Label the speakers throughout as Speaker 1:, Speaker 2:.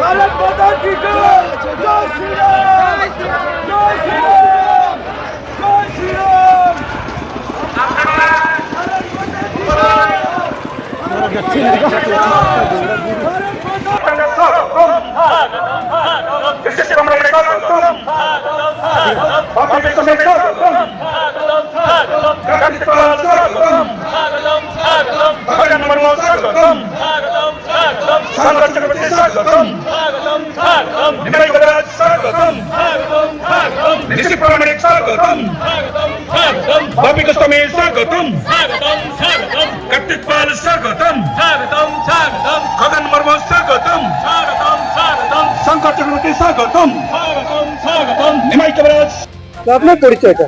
Speaker 1: भारत माता की जय। जय श्री राम, जय श्री राम, जय श्री राम। भारत माता की जय। भारत खगन मुर्मू स्वागतम, शंकर चक्रवर्ती स्वागतम, निमाई कबराज।
Speaker 2: আপনার পরিচয়টা?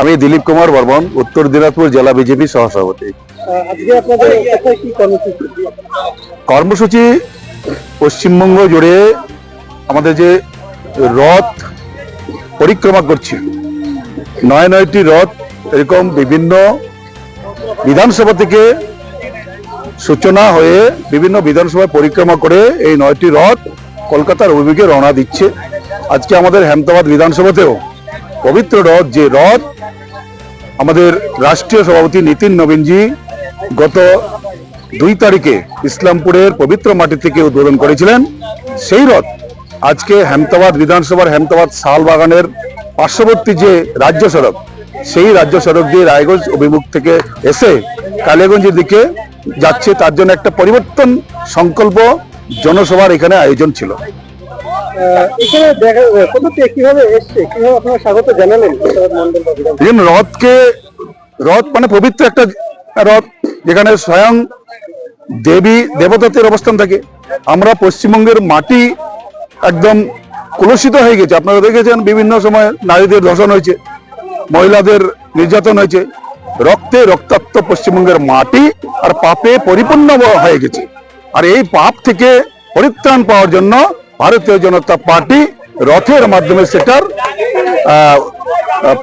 Speaker 3: আমি দিলীপ কুমার বর্মন, উত্তর দিনাজপুর জেলা বিজেপি সহসভাপতি।
Speaker 2: আজকে আপনাদের কোথায় কি কর্মসূচি?
Speaker 3: কর্মসূচি পশ্চিমবঙ্গ জুড়ে আমাদের যে রথ পরিক্রমা করছি, ৯টি রথ এরকম বিভিন্ন বিধানসভা থেকে সূচনা হয়ে বিভিন্ন বিধানসভায় পরিক্রমা করে এই ৯টি রথ কলকাতার অভিমুখে রওনা দিচ্ছে। আজকে আমাদের হেমতাবাদ বিধানসভাতেও পবিত্র রথ, যে রথ আমাদের রাষ্ট্রীয় সভাপতি নীতিন নবীনজি গত ২ তারিখে ইসলামপুরের পবিত্র মাটি থেকে উদ্বোধন করেছিলেন, সেই রথ আজকে হেমতাবাদ বিধানসভার হেমতাবাদ শালবাগানের পার্শ্ববর্তী যে রাজ্য সড়ক, সেই রাজ্য সড়ক দিয়ে রায়গঞ্জ অভিমুখ থেকে এসে কালিয়াগঞ্জের দিকে যাচ্ছে। তার জন্য একটা পরিবর্তন সংকল্প জনসভার এখানে আয়োজন ছিল।
Speaker 2: এখানে কিভাবে এসছে, কিভাবে আপনারা স্বাগত জানালেন?
Speaker 3: রথ মানে পবিত্র একটা রথ, যেখানে স্বয়ং দেবী দেবতাদের অবস্থান থাকে। আমরা পশ্চিমবঙ্গের মাটি একদম কলুষিত হয়ে গেছে। আপনারা দেখেছেন বিভিন্ন সময় নারীদের ধর্ষণ হয়েছে, মহিলাদের নির্যাতন হয়েছে, রক্তে রক্তাক্ত পশ্চিমবঙ্গের মাটি আর পাপে পরিপূর্ণ হয়ে গেছে। আর এই পাপ থেকে পরিত্রাণ পাওয়ার জন্য ভারতীয় জনতা পার্টি রথের মাধ্যমে সেটার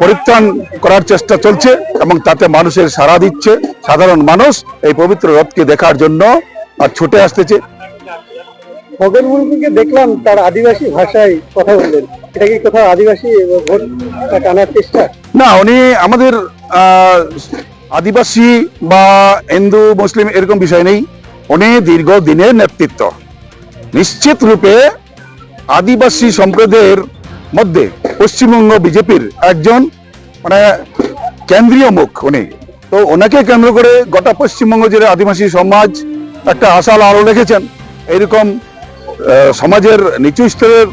Speaker 3: পরিত্রাণ করার চেষ্টা চলছে এবং তাতে মানুষের সাড়া দিচ্ছে। সাধারণ মানুষ এই পবিত্র রথকে দেখার জন্য আর ছুটে আসতেছে।
Speaker 2: খগন মুর্মুকে দেখলাম তার আদিবাসী ভাষায় কথা বললেন, এটা কি কোথাও আদিবাসী ভোট টানার চেষ্টা?
Speaker 3: না, উনি আমাদের আদিবাসী বা হিন্দু মুসলিম এরকম বিষয় নেই। উনি দীর্ঘদিনের নেতৃত্ব, নিশ্চিত রূপে আদিবাসী সম্প্রদায়ের মধ্যে পশ্চিমবঙ্গ বিজেপির একজন মানে কেন্দ্রীয় মুখ উনি। তো ওনাকে কেন্দ্র করে গোটা পশ্চিমবঙ্গ জুড়ে আদিবাসী সমাজ একটা আশার আলো রেখেছেন। এইরকম সমাজের নিচু স্তরের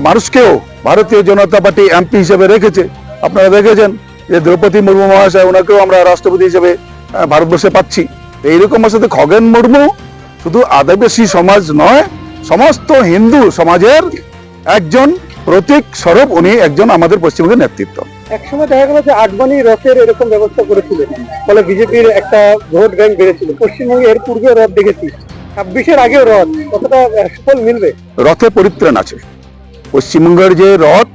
Speaker 3: মানুষকেও ভারতীয় জনতা পার্টি এমপি হিসেবে রেখেছে। আপনারা দেখেছেন যে দ্রৌপদী মুর্মু মহাশয়, ওনাকেও আমরা রাষ্ট্রপতি হিসেবে ভারতবর্ষে পাচ্ছি। এইরকম সাথে খগেন মুর্মু শুধু আদিবাসী সমাজ নয়, সমস্ত হিন্দু সমাজের একজন প্রতীক স্বরূপ উনি একজন আমাদের পশ্চিমবঙ্গের নেতৃত্ব।
Speaker 2: একসময় দেখা গেল যে আটবানি রথের এরকম ব্যবস্থা করেছিলেন, ফলে বিজেপির একটা ভোট ব্যাংক বেড়েছিল। পশ্চিমবঙ্গে এর পূর্বে রথ দেখেছি, ২৬-এর আগেও রথ, কতটা সুফল মিলবে?
Speaker 3: রথে পরিত্রাণ আছে। পশ্চিমবঙ্গের যে রথ,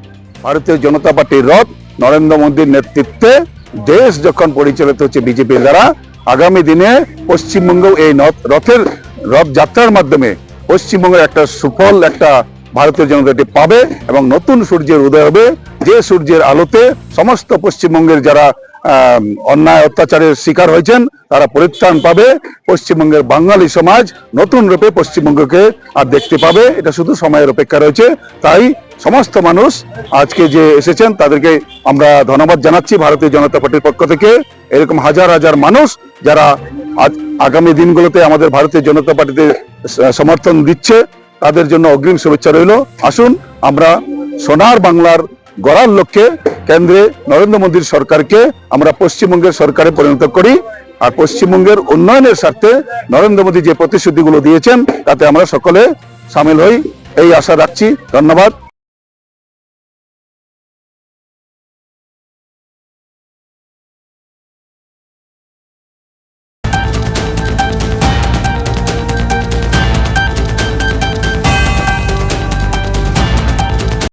Speaker 3: ভারতীয় জনতা পার্টির রথ, নরেন্দ্র মোদীর নেতৃত্বে দেশ যখন পরিচালিত হচ্ছে বিজেপির দ্বারা, আগামী দিনে পশ্চিমবঙ্গ এই রথের রথযাত্রার মাধ্যমে পশ্চিমবঙ্গের একটা সুফল একটা ভারতীয় জনতা পার্টি পাবে এবং নতুন সূর্যের উদয় হবে, যে সূর্যের আলোতে সমস্ত পশ্চিমবঙ্গের যারা অন্যায় অত্যাচারের শিকার হয়েছেন তারা পরিত্রাণ পাবে। পশ্চিমবঙ্গের বাঙালি সমাজ নতুন রূপে পশ্চিমবঙ্গকে আর দেখতে পাবে। এটা শুধু সময়ের অপেক্ষা রয়েছে। তাই সমস্ত মানুষ আজকে যে এসেছেন তাদেরকে আমরা ধন্যবাদ জানাচ্ছি ভারতীয় জনতা পার্টির পক্ষ থেকে। এরকম হাজার হাজার মানুষ যারা আগামী দিনগুলোতে আমাদের ভারতীয় জনতা পার্টিতে সমর্থন দিচ্ছে, তাদের জন্য অগ্রিম শুভেচ্ছা রইল। আসুন আমরা সোনার বাংলার গড়ার লক্ষ্যে কেন্দ্রে নরেন্দ্র মোদীর সরকারকে আমরা পশ্চিমবঙ্গের সরকারে পরিণত করি। আর পশ্চিমবঙ্গের উন্নয়নের স্বার্থে নরেন্দ্র মোদী যে প্রতিশ্রুতিগুলো দিয়েছেন তাতে আমরা সকলে সামিল হই, এই আশা রাখছি। ধন্যবাদ।